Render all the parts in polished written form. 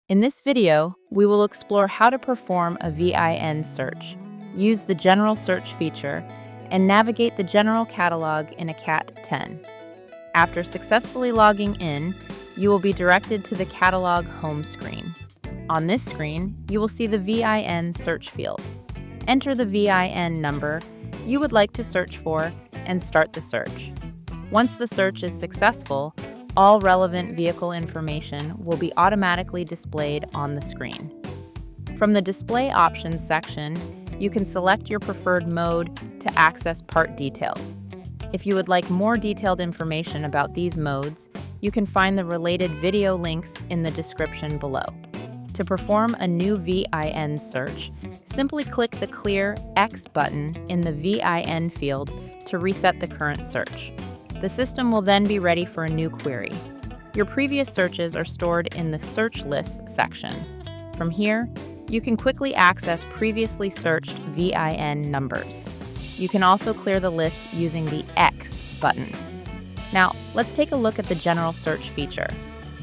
In this video, we will explore how to perform a VIN search, use the General Search feature, and navigate the General Catalog in ECAT10. After successfully logging in, you will be directed to the Catalog home screen. On this screen, you will see the VIN search field. Enter the VIN number you would like to search for and start the search. Once the search is successful, all relevant vehicle information will be automatically displayed on the screen. From the Display Options section, you can select your preferred mode to access part details. If you would like more detailed information about these modes, you can find the related video links in the description below. To perform a new VIN search, simply click the Clear X button in the VIN field to reset the current search. The system will then be ready for a new query. Your previous searches are stored in the Search Lists section. From here, you can quickly access previously searched VIN numbers. You can also clear the list using the X button. Now, let's take a look at the General Search feature.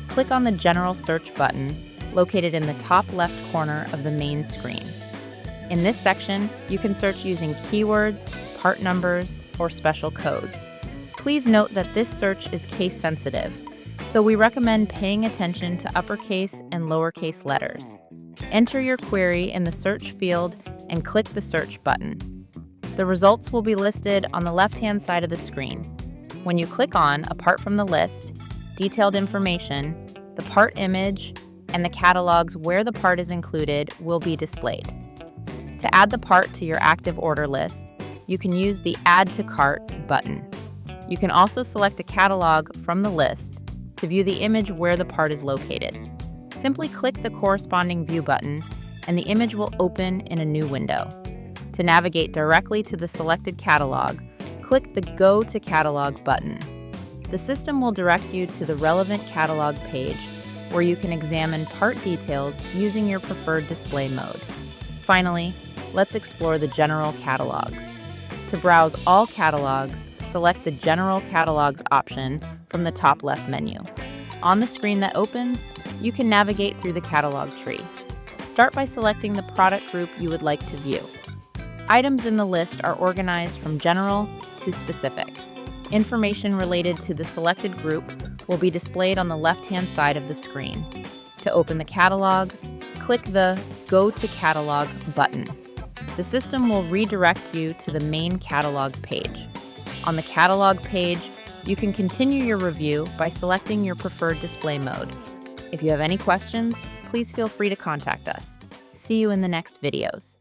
Click on the General Search button located in the top left corner of the main screen. In this section, you can search using keywords, part numbers, or special codes. Please note that this search is case sensitive, so we recommend paying attention to uppercase and lowercase letters. Enter your query in the search field and click the search button. The results will be listed on the left-hand side of the screen. When you click on Apart from the list, detailed information, the part image, and the catalogs where the part is included will be displayed. To add the part to your active order list, you can use the Add to Cart button. You can also select a catalog from the list to view the image where the part is located. Simply click the corresponding View button, and the image will open in a new window. To navigate directly to the selected catalog, click the Go to Catalog button. The system will direct you to the relevant catalog page, where you can examine part details using your preferred display mode. Finally, let's explore the General Catalogs. To browse all catalogs, select the General Catalogs option from the top left menu. On the screen that opens, you can navigate through the catalog tree. Start by selecting the product group you would like to view. Items in the list are organized from general to specific. Information related to the selected group will be displayed on the left-hand side of the screen. To open the catalog, click the Go to Catalog button. The system will redirect you to the main catalog page. On the catalog page, you can continue your review by selecting your preferred display mode. If you have any questions, please feel free to contact us. See you in the next videos.